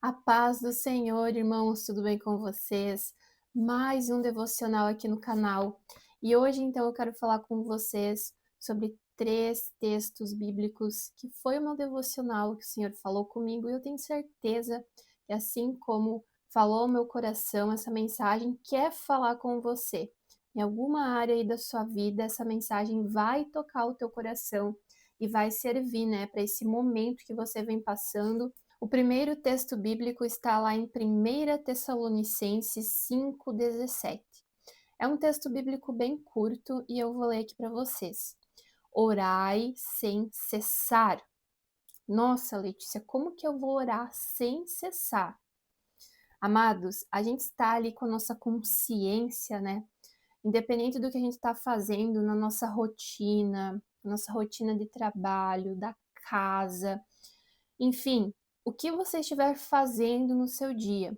A paz do Senhor, irmãos, tudo bem com vocês? Mais um devocional aqui no canal. E hoje, então, eu quero falar com vocês sobre três textos bíblicos que foi o meu devocional que o Senhor falou comigo e eu tenho certeza que, assim como falou ao meu coração, essa mensagem quer falar com você. Em alguma área aí da sua vida, essa mensagem vai tocar o teu coração e vai servir, né, para esse momento que você vem passando. O primeiro texto bíblico está lá em 1 Tessalonicenses 5,17. É um texto bíblico bem curto e eu vou ler aqui para vocês. Orai sem cessar. Nossa, Letícia, como que eu vou orar sem cessar? Amados, a gente está ali com a nossa consciência, né? Independente do que a gente está fazendo na nossa rotina de trabalho, da casa, enfim, o que você estiver fazendo no seu dia,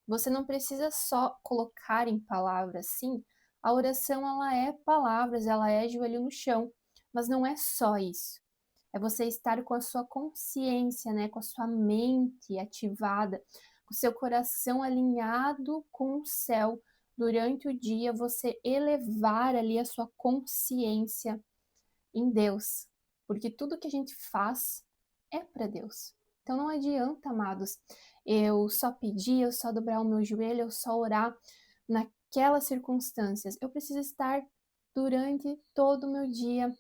você não precisa só colocar em palavras, sim. A oração ela é palavras, ela é joelho no chão, mas não é só isso. É você estar com a sua consciência, né, com a sua mente ativada, com o seu coração alinhado com o céu. Durante o dia, você elevar ali a sua consciência em Deus, porque tudo que a gente faz é para Deus. Então não adianta, amados, eu só pedir, eu só dobrar o meu joelho, eu só orar naquelas circunstâncias. Eu preciso estar durante todo o meu dia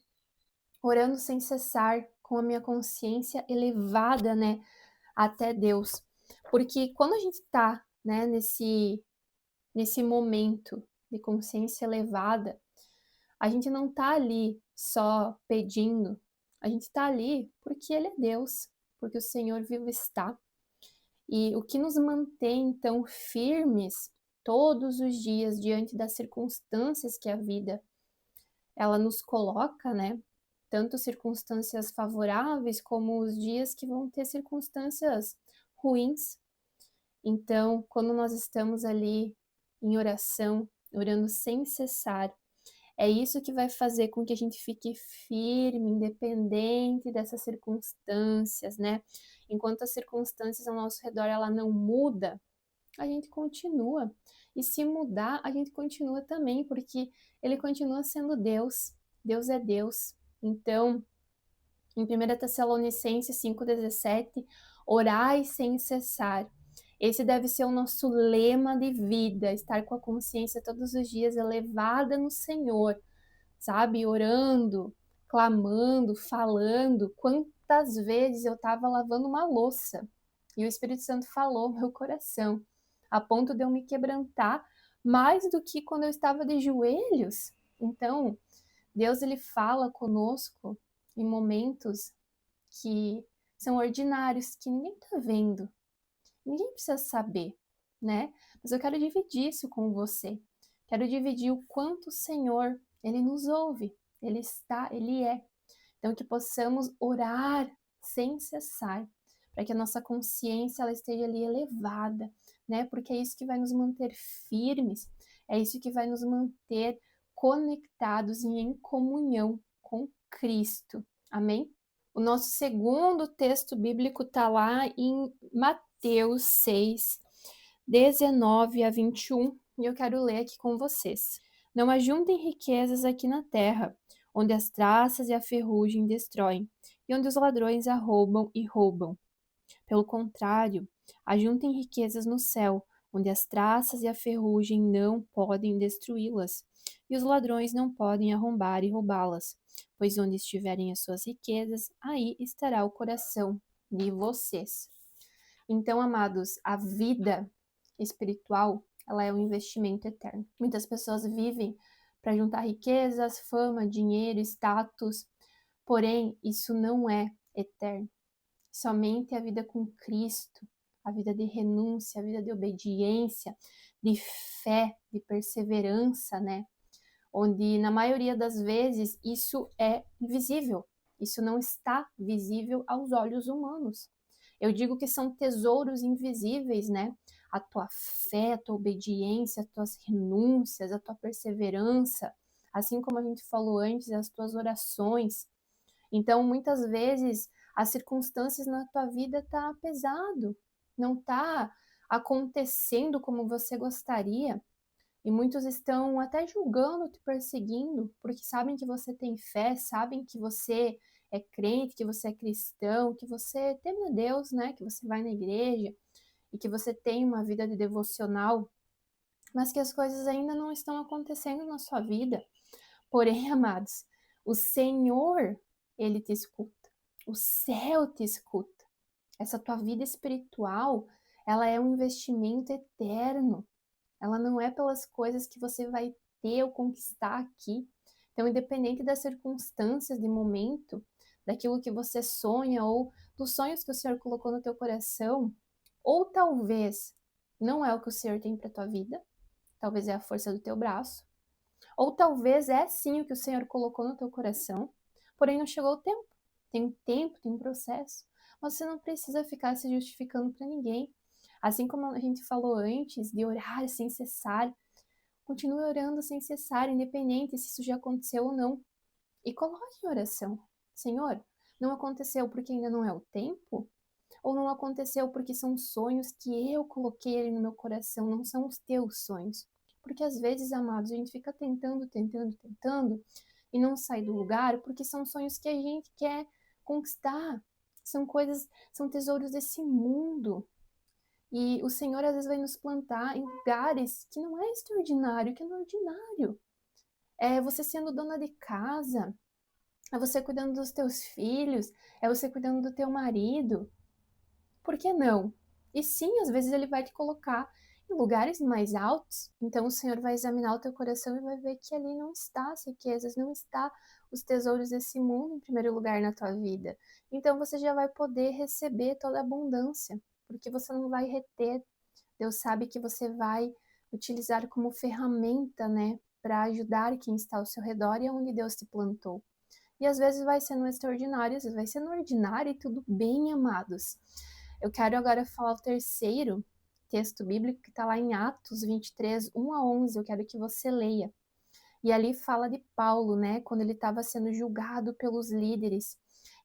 orando sem cessar, com a minha consciência elevada, né, até Deus. Porque quando a gente está, né, nesse momento de consciência elevada, a gente não está ali só pedindo, a gente está ali porque Ele é Deus, porque o Senhor vivo está. E o que nos mantém, então, firmes todos os dias diante das circunstâncias que a vida ela nos coloca, né? Tanto circunstâncias favoráveis como os dias que vão ter circunstâncias ruins. Então, quando nós estamos ali em oração, orando sem cessar, é isso que vai fazer com que a gente fique firme, independente dessas circunstâncias, né? Enquanto as circunstâncias ao nosso redor ela não muda, a gente continua. E se mudar, a gente continua também, porque ele continua sendo Deus. Deus é Deus. Então, em 1 Tessalonicenses 5,17, orai sem cessar. Esse deve ser o nosso lema de vida, estar com a consciência todos os dias elevada no Senhor, sabe? Orando, clamando, falando. Quantas vezes eu estava lavando uma louça e o Espírito Santo falou no meu coração, a ponto de eu me quebrantar mais do que quando eu estava de joelhos. Então, Deus ele fala conosco em momentos que são ordinários, que ninguém está vendo, ninguém precisa saber, né? Mas eu quero dividir isso com você. Quero dividir o quanto o Senhor, ele nos ouve, ele está, ele é. Então que possamos orar sem cessar, para que a nossa consciência ela esteja ali elevada, né? Porque é isso que vai nos manter firmes, é isso que vai nos manter conectados e em comunhão com Cristo. Amém? O nosso segundo texto bíblico está lá em Mateus 6, 19 a 21, e eu quero ler aqui com vocês. Não ajuntem riquezas aqui na terra, onde as traças e a ferrugem destroem, e onde os ladrões arrombam e roubam. Pelo contrário, ajuntem riquezas no céu, onde as traças e a ferrugem não podem destruí-las, e os ladrões não podem arrombar e roubá-las. Pois onde estiverem as suas riquezas, aí estará o coração de vocês. Então, amados, a vida espiritual, ela é um investimento eterno. Muitas pessoas vivem para juntar riquezas, fama, dinheiro, status, porém, isso não é eterno. Somente a vida com Cristo, a vida de renúncia, a vida de obediência, de fé, de perseverança, né? Onde na maioria das vezes isso é invisível, isso não está visível aos olhos humanos. Eu digo que são tesouros invisíveis, né? A tua fé, a tua obediência, as tuas renúncias, a tua perseverança, assim como a gente falou antes, as tuas orações. Então, muitas vezes, as circunstâncias na tua vida tá pesado, não está acontecendo como você gostaria, e muitos estão até julgando, te perseguindo, porque sabem que você tem fé, sabem que você é crente, que você é cristão, que você teme a Deus, né? Que você vai na igreja e que você tem uma vida de devocional, mas que as coisas ainda não estão acontecendo na sua vida. Porém, amados, o Senhor, ele te escuta. O céu te escuta. Essa tua vida espiritual, ela é um investimento eterno. Ela não é pelas coisas que você vai ter ou conquistar aqui. Então, independente das circunstâncias de momento, daquilo que você sonha ou dos sonhos que o Senhor colocou no teu coração, ou talvez não é o que o Senhor tem para tua vida, talvez é a força do teu braço, ou talvez é sim o que o Senhor colocou no teu coração, porém não chegou o tempo. Tem um tempo, tem um processo. Mas você não precisa ficar se justificando para ninguém. Assim como a gente falou antes de orar sem cessar, continue orando sem cessar, independente se isso já aconteceu ou não. E coloque em oração. Senhor, não aconteceu porque ainda não é o tempo? Ou não aconteceu porque são sonhos que eu coloquei ali no meu coração, não são os teus sonhos? Porque às vezes, amados, a gente fica tentando, tentando, tentando e não sai do lugar porque são sonhos que a gente quer conquistar. São coisas, são tesouros desse mundo. E o Senhor às vezes vai nos plantar em lugares que não é extraordinário, que é no ordinário. É você sendo dona de casa, é você cuidando dos teus filhos, é você cuidando do teu marido. Por que não? E sim, às vezes ele vai te colocar em lugares mais altos, então o Senhor vai examinar o teu coração e vai ver que ali não está as riquezas, não está os tesouros desse mundo em primeiro lugar na tua vida. Então você já vai poder receber toda a abundância, porque você não vai reter. Deus sabe que você vai utilizar como ferramenta, né, para ajudar quem está ao seu redor e aonde Deus te plantou. E às vezes vai ser no extraordinário, às vezes vai ser no ordinário e tudo bem, amados. Eu quero agora falar o terceiro texto bíblico que está lá em Atos 23, 1 a 11. Eu quero que você leia. E ali fala de Paulo, né? Quando ele estava sendo julgado pelos líderes.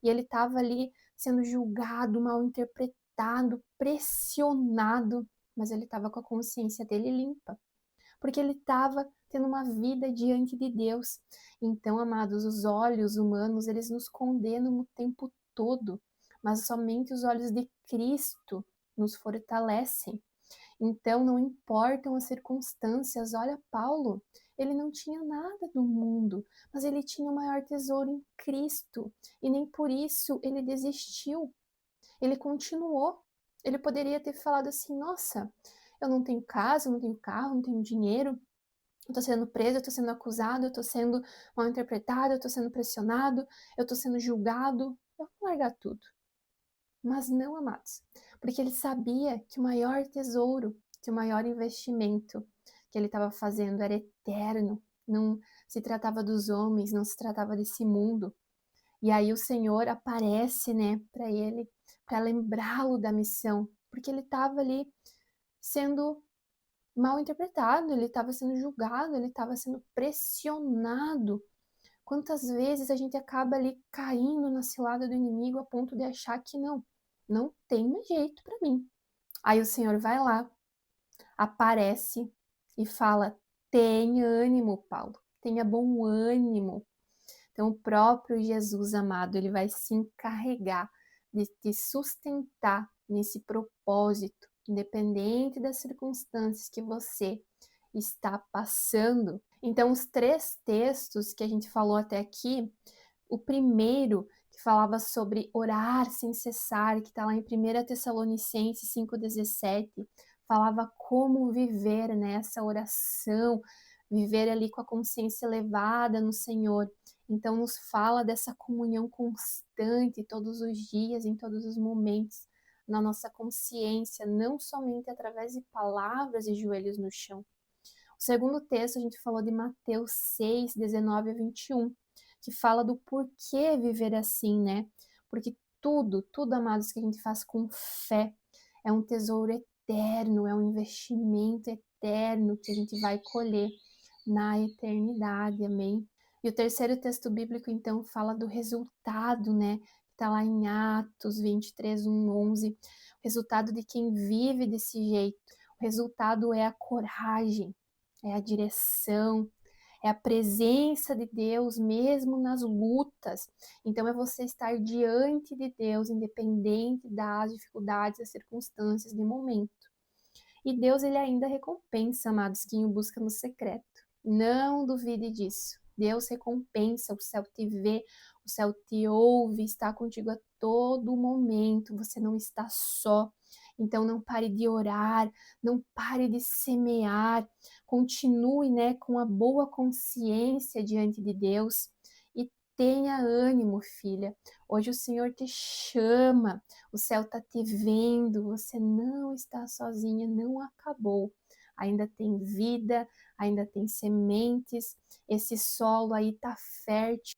E ele estava ali sendo julgado, mal interpretado, pressionado. Mas ele estava com a consciência dele limpa. Porque ele estava tendo uma vida diante de Deus. Então, amados, os olhos humanos, eles nos condenam o tempo todo, mas somente os olhos de Cristo nos fortalecem. Então, não importam as circunstâncias. Olha, Paulo, ele não tinha nada do mundo, mas ele tinha o maior tesouro em Cristo. E nem por isso ele desistiu. Ele continuou. Ele poderia ter falado assim: nossa, eu não tenho casa, eu não tenho carro, não tenho dinheiro, eu tô sendo preso, eu tô sendo acusado, eu tô sendo mal interpretado, eu tô sendo pressionado, eu tô sendo julgado. Eu vou largar tudo. Mas não, amados, porque ele sabia que o maior tesouro, que o maior investimento que ele estava fazendo era eterno. Não se tratava dos homens, não se tratava desse mundo. E aí o Senhor aparece, né, para ele, para lembrá-lo da missão, porque ele estava ali sendo mal interpretado, ele estava sendo julgado, ele estava sendo pressionado. Quantas vezes a gente acaba ali caindo na cilada do inimigo a ponto de achar que não tem mais jeito para mim. Aí o Senhor vai lá, aparece e fala: tenha ânimo, Paulo, tenha bom ânimo. Então, o próprio Jesus amado, ele vai se encarregar de te sustentar nesse propósito, independente das circunstâncias que você está passando. Então, os três textos que a gente falou até aqui, o primeiro que falava sobre orar sem cessar, que está lá em 1 Tessalonicenses 5,17, falava como viver nessa oração, viver ali com a consciência elevada no Senhor. Então, nos fala dessa comunhão constante todos os dias, em todos os momentos, na nossa consciência, não somente através de palavras e joelhos no chão. O segundo texto a gente falou de Mateus 6, 19 a 21, que fala do porquê viver assim, né? Porque tudo, amados, que a gente faz com fé é um tesouro eterno, é um investimento eterno que a gente vai colher na eternidade, amém? E o terceiro texto bíblico, então, fala do resultado, né? está lá em Atos 23, 1, 11. O resultado de quem vive desse jeito, o resultado é a coragem, é a direção, é a presença de Deus mesmo nas lutas. Então é você estar diante de Deus, independente das dificuldades, das circunstâncias de momento. E Deus, ele ainda recompensa, amados, quem o busca no secreto. Não duvide disso. Deus recompensa, o céu te vê, o céu te ouve, está contigo a todo momento. Você não está só. Então não pare de orar, não pare de semear. Continue, né, com a boa consciência diante de Deus e tenha ânimo, filha. Hoje o Senhor te chama. O céu está te vendo, você não está sozinha, não acabou. Ainda tem vida, ainda tem sementes, esse solo aí está fértil.